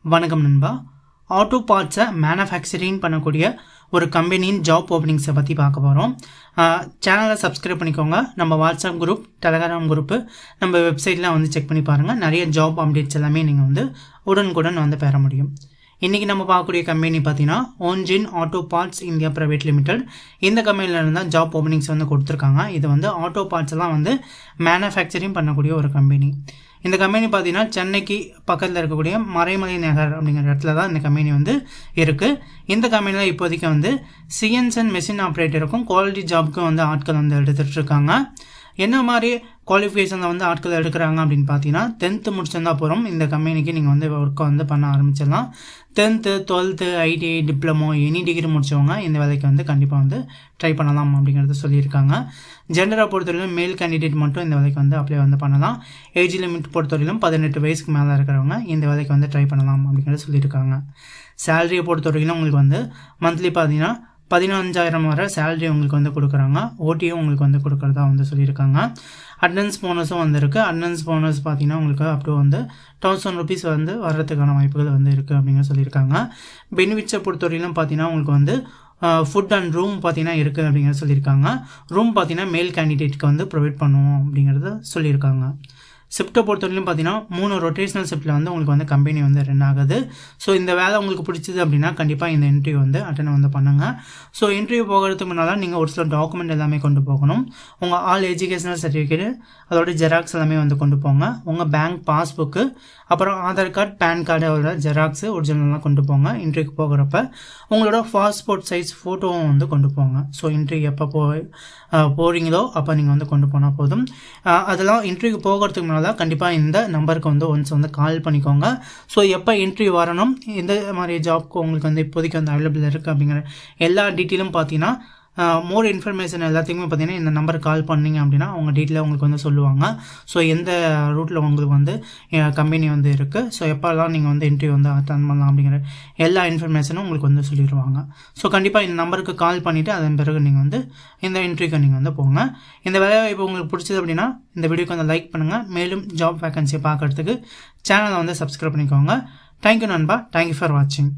வணக்கம் நண்பா. Auto பார்ட்ஸை manufacturing பண்ணக்கூடிய ஒரு கம்பெனியின் ஜாப் ஓப்பனிங்ஸை பற்றி பார்க்க போகிறோம். சேனலை சப்ஸ்கிரைப் பண்ணிக்கோங்க. நம்ம வாட்ஸ்அப் குரூப், டெலகிராம் குரூப்பு, நம்ம வெப்சைட்லாம் வந்து செக் பண்ணி பாருங்கள். நிறைய ஜாப் அப்டேட்ஸ் எல்லாமே நீங்கள் வந்து உடனுக்குடன் வந்து பெற முடியும். இன்றைக்கி நம்ம பார்க்கக்கூடிய கம்பெனி பார்த்தீங்கன்னா ஓன்ஜின் auto parts India private limited. இந்த கம்பெனியில் இருந்தால் ஜாப் ஓப்பனிங்ஸ் வந்து கொடுத்துருக்காங்க. இது வந்து ஆட்டோ பார்ட்ஸ் எல்லாம் வந்து மேனுஃபேக்சரிங் பண்ணக்கூடிய ஒரு கம்பெனி. இந்த கம்பெனி பார்த்தீங்கன்னா சென்னைக்கு பக்கத்தில் இருக்கக்கூடிய மறைமலை நகர் அப்படிங்கிற இடத்துல தான் இந்த கம்பெனி வந்து இருக்குது. இந்த கம்பெனியில் இப்போதைக்கு வந்து சிஎன்சன் மெஷின் ஆப்ரேட்டருக்கும் குவாலிட்டி ஜாபுக்கும் வந்து ஆட்கள் வந்து எடுத்துகிட்டு இருக்காங்க. என்ன மாதிரி குவாலிஃபிகேஷனில் வந்து ஆட்கள் எடுக்கிறாங்க அப்படின்னு பார்த்தீங்கன்னா 10th முடிச்சிருந்தா போகிறோம். இந்த கம்பெனிக்கு நீங்கள் வந்து ஒர்க்கை வந்து பண்ண ஆரம்பிச்சிடலாம். 10th, 12th, ITI, diploma, any degree முடிச்சவங்க இந்த வேலைக்கு வந்து கண்டிப்பாக வந்து ட்ரை பண்ணலாம் அப்படிங்கிறத சொல்லியிருக்காங்க. ஜெண்டரை பொறுத்தவரையிலும் மேல் கேண்டிடேட் மட்டும் இந்த வேலைக்கு வந்து அப்ளை வந்து பண்ணலாம். ஏஜ் லிமிட் பொறுத்தவரையிலும் 18 வயசுக்கு மேலே இருக்கிறவங்க இந்த வேலைக்கு வந்து ட்ரை பண்ணலாம் அப்படிங்கிறத சொல்லியிருக்காங்க. சேலரியை பொறுத்தவரையிலும் உங்களுக்கு வந்து மந்த்லி பார்த்தீங்கன்னா 15,000 வரை சேலரி உங்களுக்கு வந்து கொடுக்குறாங்க. ஓட்டியும் உங்களுக்கு வந்து கொடுக்குறதா வந்து சொல்லியிருக்காங்க. அட்டனன்ஸ் போனஸும் வந்துருக்கு. அட்டனன்ஸ் போனஸ் பார்த்தீங்கன்னா உங்களுக்கு அப் டு வந்து 1000 rupees வந்து வர்றதுக்கான வாய்ப்புகள் வந்து இருக்குது அப்படிங்கிற சொல்லியிருக்காங்க. பெனிஃபிட்ஸை பொறுத்தவரையிலும் பார்த்தீங்கன்னா உங்களுக்கு வந்து ஃபுட் அண்ட் ரூம் பார்த்தீங்கன்னா இருக்குது அப்படிங்கிறத சொல்லியிருக்காங்க. ரூம் பார்த்தீங்கன்னா மேல் கேண்டிடேட்க்கு வந்து ப்ரொவைட் பண்ணுவோம் அப்படிங்கிறத சொல்லியிருக்காங்க. ஷிஃப்ட்டை பொறுத்தவரையிலும் பார்த்தீங்கன்னா 3 ரொட்டேஷனல் ஷிஃப்ட்டில் வந்து உங்களுக்கு வந்து கம்பெனி வந்து ரன் ஆகுது. ஸோ இந்த வேலை உங்களுக்கு பிடிச்சது அப்படின்னா கண்டிப்பாக இந்த இன்டர்வியூ வந்து அட்டெண்ட் வந்து பண்ணுங்கள். ஸோ இன்டர்வியூ போகிறதுக்கு முன்னால் நீங்கள் ஒரு சில டாக்குமெண்ட் எல்லாமே கொண்டு போகணும். உங்கள் ஆல் எஜுகேஷனல் சர்டிஃபிகேட், அதோட ஜெராக்ஸ் எல்லாமே வந்து கொண்டு போங்க. உங்கள் பேங்க் பாஸ்புக்கு, அப்புறம் ஆதார் கார்டு, பேன் கார்டு, அதோட ஜெராக்ஸு ஒரிஜினல்லாம் கொண்டு போங்க. இன்டர்வியூக்கு போகிறப்ப உங்களோட பாஸ்போர்ட் சைஸ் ஃபோட்டோவும் வந்து கொண்டு போங்க. ஸோ இன்டர்வியூ எப்போ போகிறீங்களோ அப்போ நீங்கள் வந்து கொண்டு போனால் போதும். அதெல்லாம் இன்டர்வியூக்கு போகிறதுக்கு முன்னால் கண்டிப்பாக இந்த நம்பருக்கு வந்து ஒன்ஸ் வந்து கால் பண்ணிக்கோங்க. ஸோ எப்போ இன்டர்வியூ வரணும், எந்த மாதிரி ஜாப்க்கு உங்களுக்கு வந்து இப்போதைக்கு வந்து அவைலபிள் இருக்குது அப்படிங்கிற எல்லா டீட்டெயிலும் பார்த்தீங்கன்னா மோர் இன்ஃபர்மேஷன் எல்லாத்தையுமே பார்த்தீங்கன்னா இந்த நம்பருக்கு கால் பண்ணிங்க அப்படின்னா அவங்க டீட்டெயிலாக உங்களுக்கு வந்து சொல்லுவாங்க. ஸோ எந்த ரூட்டில் உங்களுக்கு வந்து கம்பெனி வந்து இருக்குது, ஸோ எப்போல்லாம் நீங்கள் வந்து இன்டர்வியூ வந்து அட்டன் பண்ணலாம் அப்படிங்கிற எல்லா இன்ஃபர்மேஷனும் உங்களுக்கு வந்து சொல்லிடுவாங்க. ஸோ கண்டிப்பாக இந்த நம்பருக்கு கால் பண்ணிவிட்டு அதன் பிறகு நீங்கள் வந்து இந்த இன்டர்வியூக்கு நீங்கள் வந்து போங்க. இந்த வேலைவாய்ப்பு உங்களுக்கு பிடிச்சது அப்படின்னா இந்த வீடியோக்கு வந்து லைக் பண்ணுங்கள். மேலும் ஜாப் வேகன்சியை பார்க்குறதுக்கு சேனலை வந்து சப்ஸ்கிரைப் பண்ணிக்கோங்க. தேங்க்யூ நண்பா. தேங்க்யூ ஃபார் வாட்சிங்.